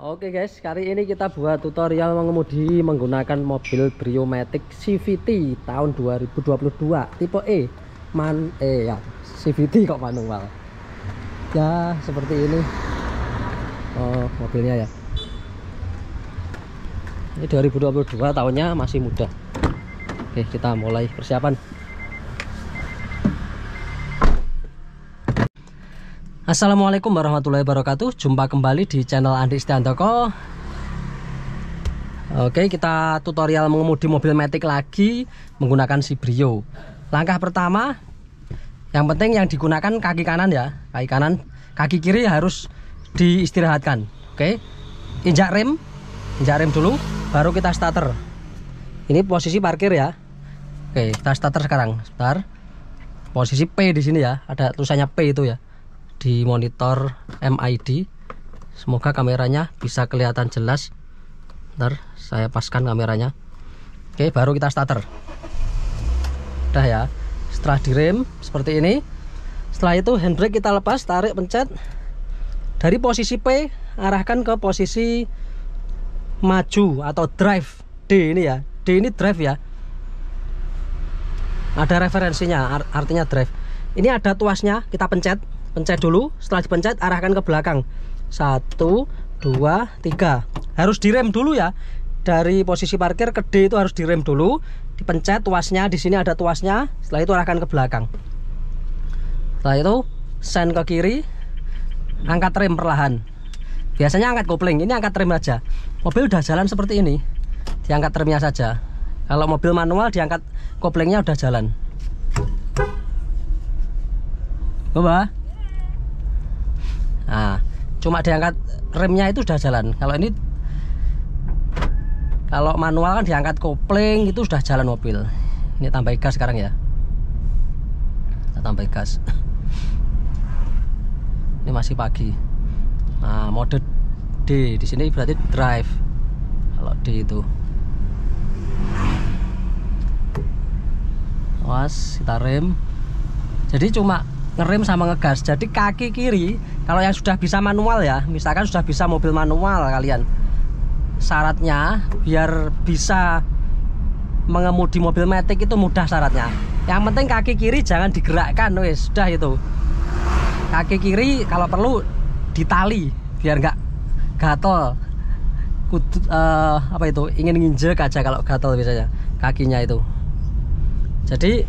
Oke guys, kali ini kita buat tutorial mengemudi menggunakan mobil Brio Matic CVT tahun 2022 tipe E. Ya, CVT kok manual. Ya, seperti ini. Oh, mobilnya ya. Ini 2022 tahunnya, masih muda. Oke, kita mulai persiapan. Assalamualaikum warahmatullahi wabarakatuh. Jumpa kembali di channel Andi Istiantoko. Oke, kita tutorial mengemudi mobil Matic lagi menggunakan si Brio. Langkah pertama, yang penting yang digunakan kaki kanan ya, kaki kanan. Kaki kiri harus diistirahatkan. Oke, injak rem dulu, baru kita starter. Ini posisi parkir ya. Oke, kita starter sekarang. Sebentar. Posisi P di sini ya, ada tulisannya P itu ya. Di monitor MID. Semoga kameranya bisa kelihatan jelas. Ntar saya paskan kameranya. Oke, baru kita starter. Udah ya. Setelah direm seperti ini, setelah itu handbrake kita lepas, tarik, pencet. Dari posisi P arahkan ke posisi maju atau drive. D ini ya. D ini drive ya. Ada referensinya, artinya drive. Ini ada tuasnya, kita pencet dulu. Setelah dipencet arahkan ke belakang. 1, 2, 3. Harus direm dulu ya. Dari posisi parkir ke D itu harus direm dulu. Dipencet tuasnya, di sini ada tuasnya. Setelah itu arahkan ke belakang. Setelah itu sen ke kiri. Angkat rem perlahan. Biasanya angkat kopling, ini angkat rem aja. Mobil udah jalan seperti ini, diangkat remnya saja. Kalau mobil manual diangkat koplingnya udah jalan. Coba. Nah, cuma diangkat remnya itu sudah jalan. Kalau manual kan diangkat kopling itu sudah jalan mobil. Ini tambah gas sekarang ya. Kita tambah gas. Ini masih pagi. Nah, mode D di sini berarti drive. Kalau D itu. Awas, kita rem. Jadi cuma ngerem sama ngegas. Jadi kaki kiri kalau yang sudah bisa manual ya, misalkan sudah bisa mobil manual kalian, syaratnya biar bisa mengemudi mobil Matic itu mudah syaratnya. Yang penting kaki kiri jangan digerakkan, wes sudah itu. Kaki kiri kalau perlu ditali biar nggak gatel. Apa itu? Ingin nginjek aja kalau gatel biasanya kakinya itu. Jadi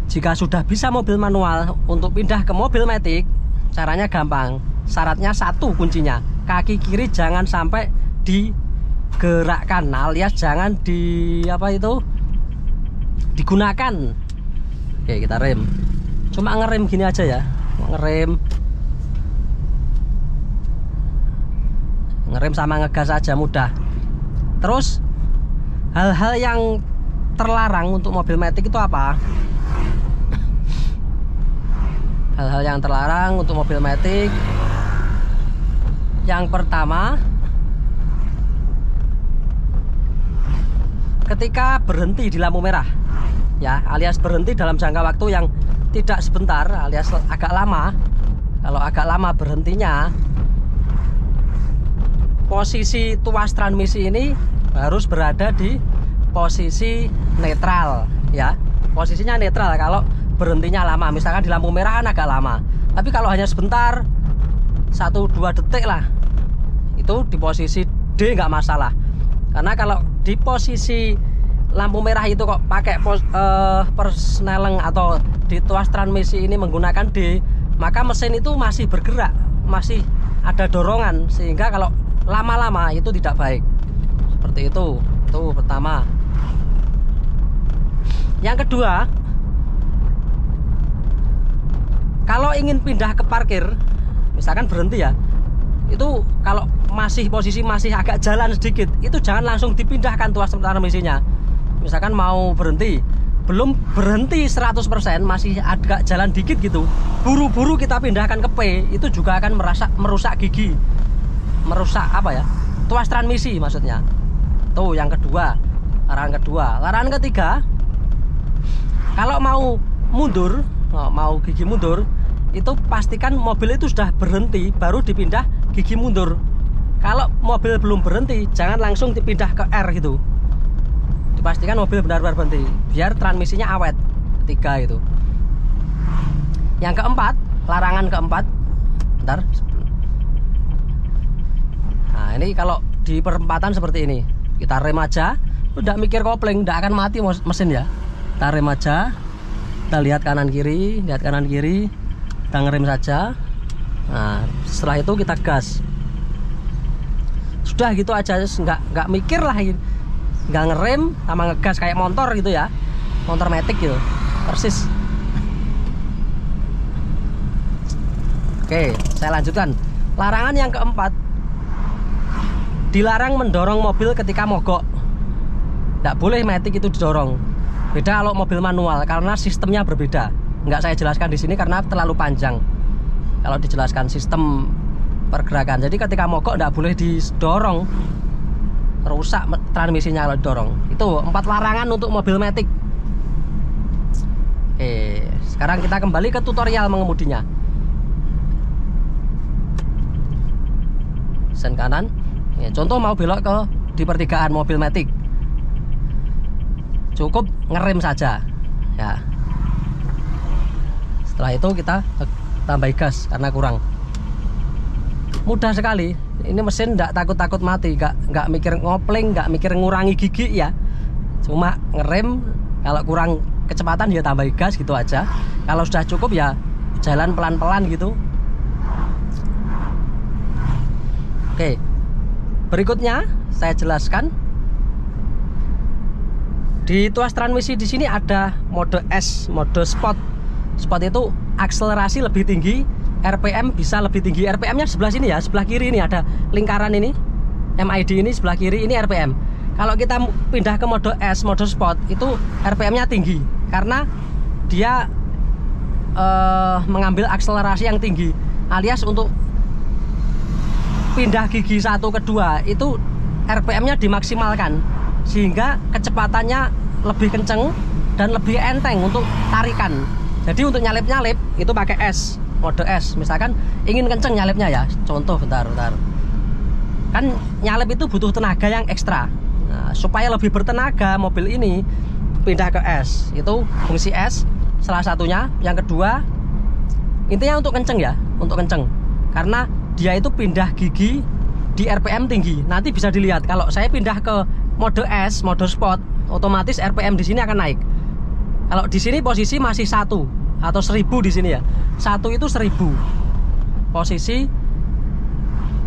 jika sudah bisa mobil manual, untuk pindah ke mobil Matic caranya gampang. Syaratnya satu kuncinya, kaki kiri jangan sampai digerakkan, alias jangan digunakan. Oke, kita rem. Cuma ngerem gini aja ya. Ngerem sama ngegas aja mudah. Terus hal-hal yang terlarang untuk mobil Matic itu apa? Hal-hal yang terlarang untuk mobil Matic, yang pertama, ketika berhenti di lampu merah ya, alias berhenti dalam jangka waktu yang tidak sebentar, alias agak lama. Kalau agak lama berhentinya, posisi tuas transmisi ini harus berada di posisi netral ya. Posisinya netral kalau berhentinya lama, misalkan di lampu merah kan agak lama. Tapi kalau hanya sebentar, 1-2 detik lah, itu di posisi D nggak masalah. Karena kalau di posisi lampu merah itu kok pakai persneleng atau di tuas transmisi ini menggunakan D, maka mesin itu masih bergerak, masih ada dorongan, sehingga kalau lama-lama itu tidak baik. Seperti itu pertama. Yang kedua, kalau ingin pindah ke parkir, misalkan berhenti ya, itu kalau posisi masih agak jalan sedikit, itu jangan langsung dipindahkan tuas transmisinya. Misalkan mau berhenti, belum berhenti 100%, masih agak jalan dikit gitu, buru-buru kita pindahkan ke P, itu juga akan merusak gigi, merusak tuas transmisi maksudnya. Tuh yang kedua, larangan kedua. Larangan ketiga, kalau mau mundur, mau gigi mundur, itu pastikan mobil itu sudah berhenti baru dipindah gigi mundur. Kalau mobil belum berhenti, jangan langsung dipindah ke R gitu. Dipastikan mobil benar-benar berhenti biar transmisinya awet. Ketiga itu. Yang keempat, larangan keempat. Bentar. Nah, ini kalau di perempatan seperti ini, kita rem aja, udah mikir kopling, udah akan mati mesin ya. Kita rem aja. Kita lihat kanan kiri, kita ngerem saja. Nah, setelah itu kita gas. Sudah gitu aja, nggak mikir lah, nggak ngerem sama ngegas kayak motor gitu ya, motor matic gitu, persis. Oke, saya lanjutkan. Larangan yang keempat, dilarang mendorong mobil ketika mogok. Nggak boleh matic itu didorong. Beda kalau mobil manual karena sistemnya berbeda. Nggak saya jelaskan di sini karena terlalu panjang kalau dijelaskan sistem pergerakan. Jadi ketika mogok nggak boleh didorong, rusak transmisinya kalau didorong. Itu 4 larangan untuk mobil matic. Oke, sekarang kita kembali ke tutorial mengemudinya. Sen kanan. Ya, contoh mau belok ke di pertigaan mobil matic, cukup ngerem saja ya. Setelah itu kita tambah gas karena kurang. Mudah sekali. Ini mesin nggak takut-takut mati, nggak mikir ngopling, nggak mikir ngurangi gigi ya. Cuma ngerem, kalau kurang kecepatan ya tambah gas gitu aja. Kalau sudah cukup ya jalan pelan-pelan gitu. Oke. Berikutnya saya jelaskan. Di tuas transmisi di sini ada mode S, mode sport. Sport itu akselerasi lebih tinggi, RPM bisa lebih tinggi. RPM-nya sebelah sini ya, sebelah kiri ini ada lingkaran ini, MID ini sebelah kiri ini RPM. Kalau kita pindah ke mode S, mode sport, itu RPM-nya tinggi karena dia mengambil akselerasi yang tinggi. Alias untuk pindah gigi 1 ke 2 itu RPM-nya dimaksimalkan sehingga kecepatannya lebih kenceng dan lebih enteng untuk tarikan. Jadi untuk nyalip-nyalip itu pakai S, mode S. Misalkan ingin kenceng nyalipnya ya. Contoh bentar. Kan nyalip itu butuh tenaga yang ekstra. Nah, supaya lebih bertenaga mobil ini pindah ke S. Itu fungsi S salah satunya. Yang kedua, intinya untuk kenceng ya, untuk kenceng. Karena dia itu pindah gigi di RPM tinggi. Nanti bisa dilihat kalau saya pindah ke mode S, mode sport, otomatis RPM di sini akan naik. Kalau di sini posisi masih 1 atau 1000 di sini ya. 1 itu 1000. Posisi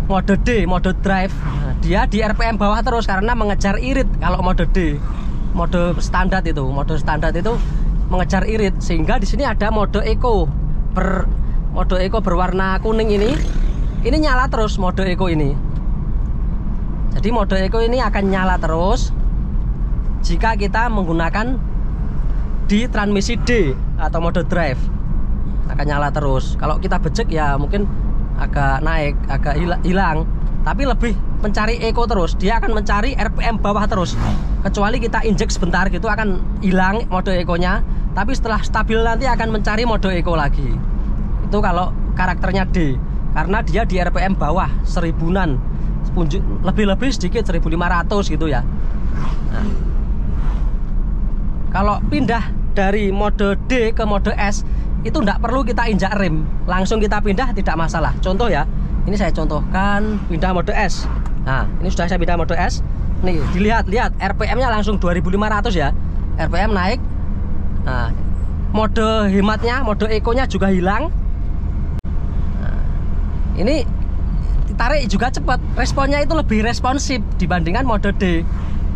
mode D, mode drive. Nah, dia di RPM bawah terus karena mengejar irit. Kalau mode D, mode standar itu mengejar irit. Sehingga di sini ada mode eco. Mode eco berwarna kuning ini nyala terus mode eco ini. Jadi mode eco ini akan nyala terus jika kita menggunakan di transmisi D atau mode drive, akan nyala terus. Kalau kita becek ya mungkin agak naik, agak hilang. Tapi lebih mencari eco terus. Dia akan mencari RPM bawah terus. Kecuali kita injek sebentar gitu akan hilang mode eco-nya. Tapi setelah stabil nanti akan mencari mode eco lagi. Itu kalau karakternya D. Karena dia di RPM bawah 1000-an. Lebih-lebih sedikit 1500 gitu ya. Nah, kalau pindah dari mode D ke mode S itu tidak perlu kita injak rem, langsung kita pindah tidak masalah. Contoh ya, ini saya contohkan pindah mode S. Nah, ini sudah saya pindah mode S. Nih, dilihat RPM-nya langsung 2500 ya. RPM naik. Nah, mode hematnya, mode eco-nya juga hilang. Nah, ini ditarik juga cepat. Responnya itu lebih responsif dibandingkan mode D,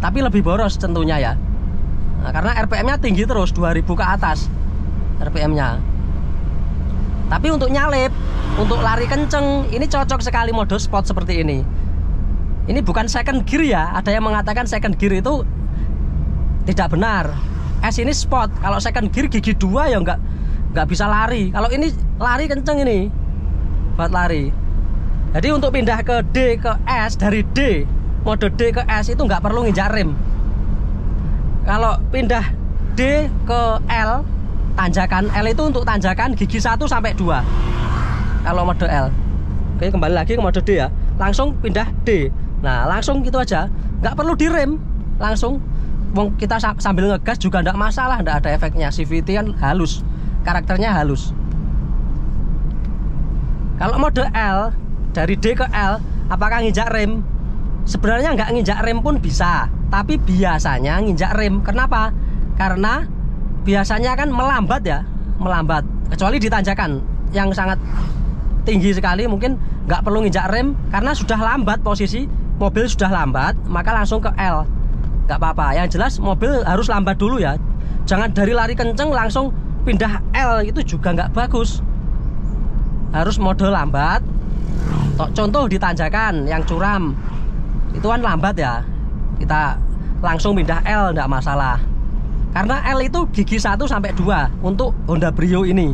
tapi lebih boros tentunya ya. Nah, karena RPM-nya tinggi terus 2000 ke atas RPM-nya. Tapi untuk nyalip, untuk lari kenceng, ini cocok sekali mode sport seperti ini. Ini bukan second gear ya. Ada yang mengatakan second gear itu tidak benar. S ini sport. Kalau second gear gigi 2 ya nggak bisa lari. Kalau ini lari kenceng ini buat lari. Jadi untuk pindah ke D ke S, dari D mode D ke S itu nggak perlu nginjak rem. Kalau pindah D ke L tanjakan L itu untuk tanjakan gigi 1 sampai 2 kalau mode L. Oke, kembali lagi ke mode D ya, langsung pindah D. Nah langsung gitu aja, nggak perlu direm, langsung kita sambil ngegas juga nggak masalah, nggak ada efeknya. CVT kan halus, karakternya halus. Kalau mode L, dari D ke L, apakah nginjak rem? Sebenarnya nggak nginjak rem pun bisa, tapi biasanya nginjak rem. Kenapa? Karena biasanya kan melambat ya, melambat. Kecuali di tanjakan yang sangat tinggi sekali, mungkin nggak perlu nginjak rem karena sudah lambat posisi mobil, sudah lambat, maka langsung ke L. Nggak apa-apa. Yang jelas mobil harus lambat dulu ya. Jangan dari lari kenceng langsung pindah L, itu juga nggak bagus. Harus mode lambat. Contoh di tanjakan yang curam, itu kan lambat ya, kita langsung pindah L, nggak masalah. Karena L itu gigi 1 sampai 2 untuk Honda Brio ini.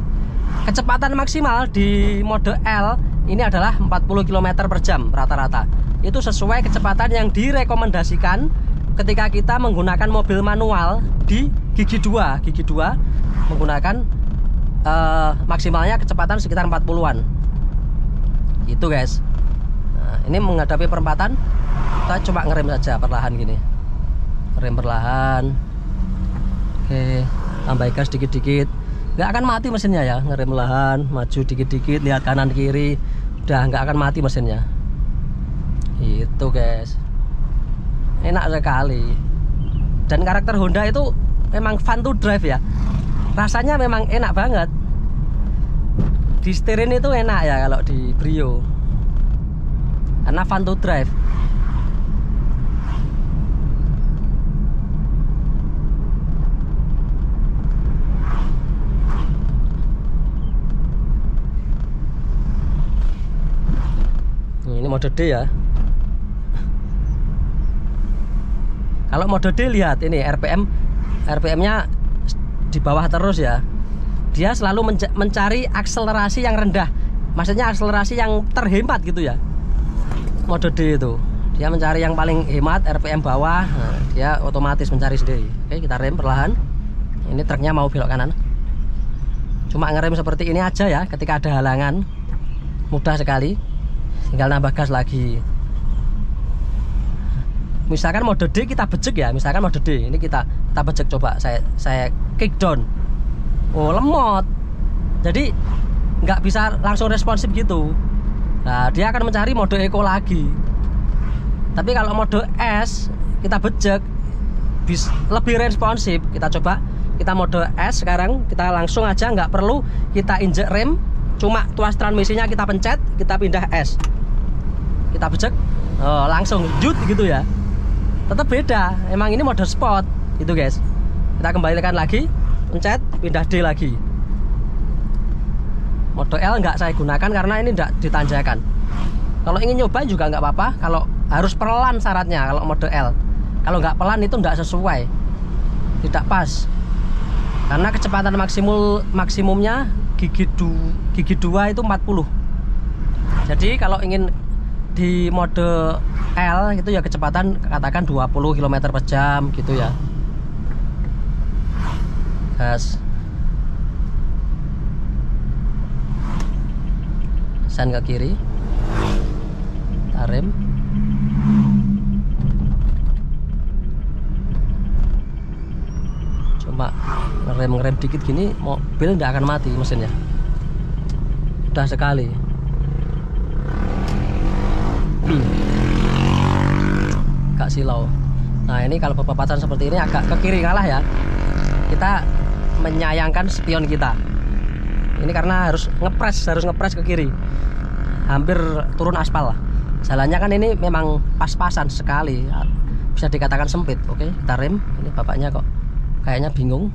Kecepatan maksimal di mode L ini adalah 40 km per jam rata-rata. Itu sesuai kecepatan yang direkomendasikan ketika kita menggunakan mobil manual di gigi 2. Gigi 2 menggunakan maksimalnya kecepatan sekitar 40-an. Itu guys. Nah, ini menghadapi perempatan, kita coba ngerem saja perlahan gini. Rem perlahan. Oke, tambah gas dikit-dikit. Nggak akan mati mesinnya ya, ngerem perlahan, maju dikit-dikit, lihat kanan kiri, udah nggak akan mati mesinnya. Itu guys, enak sekali. Dan karakter Honda itu memang fun to drive ya, rasanya memang enak banget. Di setirnya itu enak ya kalau di Brio, karena fun to drive. Ini mode D ya. Kalau mode D lihat ini RPM-nya di bawah terus ya. Dia selalu mencari akselerasi yang rendah. Maksudnya akselerasi yang terhemat gitu ya. Mode D itu dia mencari yang paling hemat, RPM bawah. Nah, dia otomatis mencari sendiri. Oke, kita rem perlahan. Ini truknya mau belok kanan. Cuma ngerem seperti ini aja ya, ketika ada halangan. Mudah sekali. Tinggal nambah gas lagi. Misalkan mode D kita bejek ya, misalkan mode D ini kita bejek, coba saya kick down. Oh, lemot. Jadi nggak bisa langsung responsif gitu. Nah, dia akan mencari mode eco lagi. Tapi kalau mode S kita bejek lebih responsif. Kita coba, kita mode S sekarang, kita langsung aja, nggak perlu kita injek rem, cuma tuas transmisinya kita pencet, kita pindah S, kita bejek, oh, langsung jut gitu ya. Tetap beda, emang ini mode sport gitu guys. Kita kembalikan lagi, pencet, pindah D lagi. Mode L nggak saya gunakan karena ini nggak ditanjakan. Kalau ingin nyobain juga nggak apa-apa. Kalau harus pelan syaratnya kalau mode L. Kalau nggak pelan itu nggak sesuai, tidak pas. Karena kecepatan maksimumnya gigi 2 itu 40. Jadi kalau ingin di mode L itu ya kecepatan katakan 20 km per jam gitu ya. Gas. Sen ke kiri. Rem. Cuma ngerem dikit gini mobil nggak akan mati mesinnya. Mudah sekali. Gak silau. Nah, ini kalau pepapatan seperti ini agak ke kiri ngalah ya. Kita menyayangkan spion kita. Ini karena harus ngepres ke kiri. Hampir turun aspal lah. Jalannya kan ini memang pas-pasan sekali. Bisa dikatakan sempit. Oke, kita rem. Ini bapaknya kok kayaknya bingung.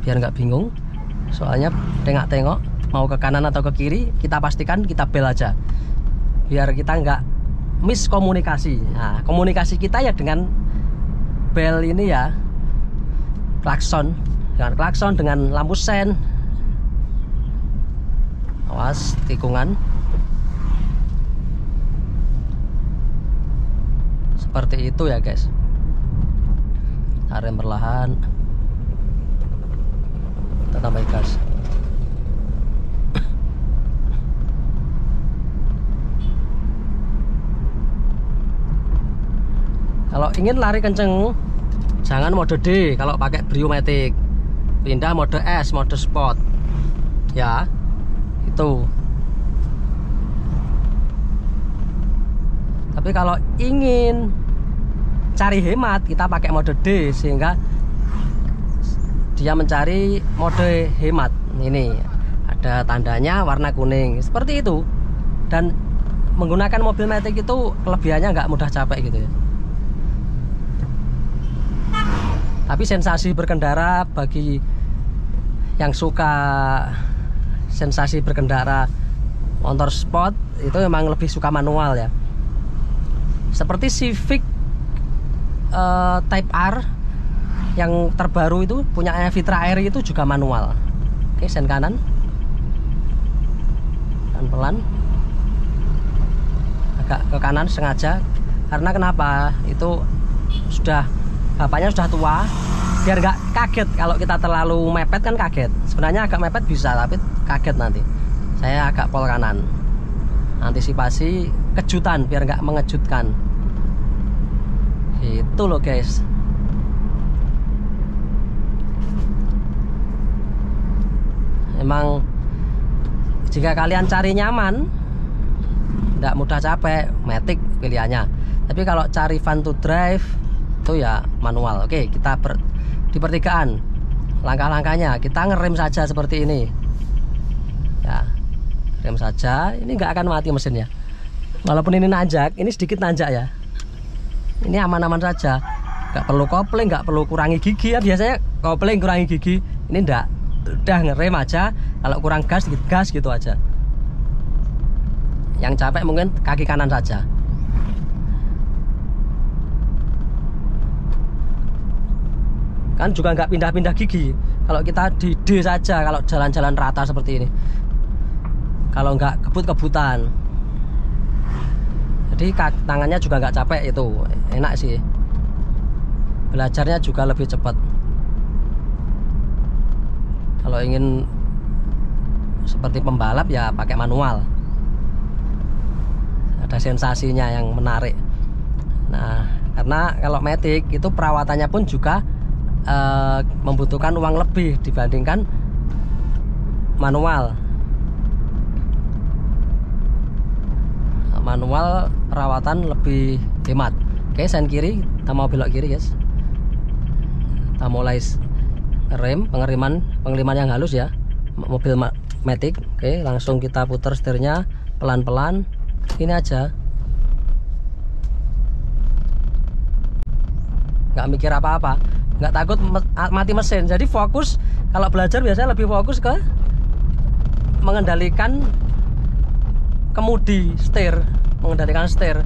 Biar nggak bingung. Soalnya tengok-tengok mau ke kanan atau ke kiri, kita pastikan kita bel aja. Biar kita nggak miskomunikasi. Nah, komunikasi kita ya dengan bel ini ya. Klakson, dengan lampu sen. Awas tikungan. Seperti itu ya guys. Rem perlahan. tambah gas. Kalau ingin lari kenceng, jangan mode D kalau pakai Brio Matic. Pindah mode S, mode Sport. Ya, itu. Tapi kalau ingin cari hemat, kita pakai mode D sehingga dia mencari mode hemat. Ini ada tandanya warna kuning seperti itu. Dan menggunakan mobil Matic itu kelebihannya nggak mudah capek gitu ya. Tapi sensasi berkendara bagi yang suka sensasi berkendara motor sport itu memang lebih suka manual ya. Seperti Civic Type R yang terbaru itu punya Vitra Air itu juga manual. Oke, sen kanan pelan-pelan, agak ke kanan sengaja. Karena kenapa? Itu sudah bapaknya sudah tua, biar nggak kaget kalau kita terlalu mepet kan kaget. Sebenarnya agak mepet bisa, tapi kaget nanti. Saya agak pol kanan, antisipasi kejutan biar nggak mengejutkan. Itu loh guys. Emang jika kalian cari nyaman, nggak mudah capek, Matic pilihannya. Tapi kalau cari fun to drive itu ya manual. Oke, kita di pertigaan. Langkah-langkahnya kita ngerem saja seperti ini. Ya, rem saja. Ini nggak akan mati mesinnya. Walaupun ini nanjak, ini sedikit nanjak ya. Ini aman-aman saja. Nggak perlu kopling, nggak perlu kurangi gigi ya. Biasanya kopling kurangi gigi. Ini enggak. Udah ngerem aja. Kalau kurang gas gitu aja. Yang capek mungkin kaki kanan saja. Kan juga nggak pindah-pindah gigi. Kalau kita di D saja kalau jalan-jalan rata seperti ini. Kalau nggak kebut-kebutan. Jadi tangannya juga nggak capek itu. Enak sih. Belajarnya juga lebih cepat. Kalau ingin seperti pembalap ya pakai manual. Ada sensasinya yang menarik. Nah, karena kalau Matic itu perawatannya pun juga membutuhkan uang lebih dibandingkan manual. Manual perawatan lebih hemat. Oke, sen kiri, kita mau belok kiri guys. Kita mulai rem, pengeriman yang halus ya, mobil Matic. Oke, langsung kita putar setirnya pelan-pelan. Ini aja, nggak mikir apa-apa, nggak takut mati mesin. Jadi fokus, kalau belajar biasanya lebih fokus ke mengendalikan kemudi, mengendalikan setir.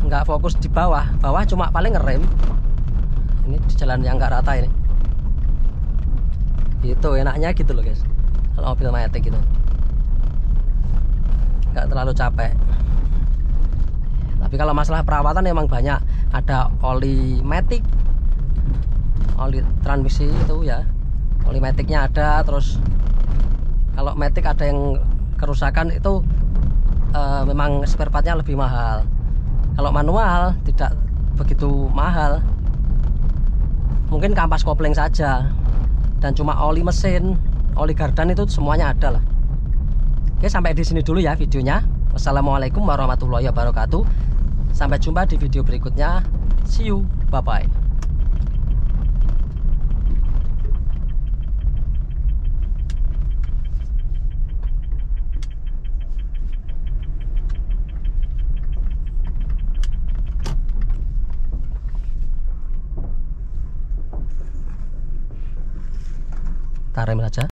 Nggak fokus di bawah cuma paling ngerem. Ini di jalan yang nggak rata ini. Itu enaknya gitu loh guys. Kalau mobil Matic gitu, nggak terlalu capek. Tapi kalau masalah perawatan memang banyak. Ada oli Matic, oli transmisi itu ya, oli Maticnya ada. Terus kalau Matic ada yang kerusakan itu memang spare partnya lebih mahal. Kalau manual tidak begitu mahal, mungkin kampas kopling saja dan cuma oli mesin, oli gardan itu semuanya ada lah. Oke, sampai di sini dulu ya videonya. Wassalamualaikum warahmatullahi wabarakatuh. Sampai jumpa di video berikutnya. See you, bye bye. Kita rem saja.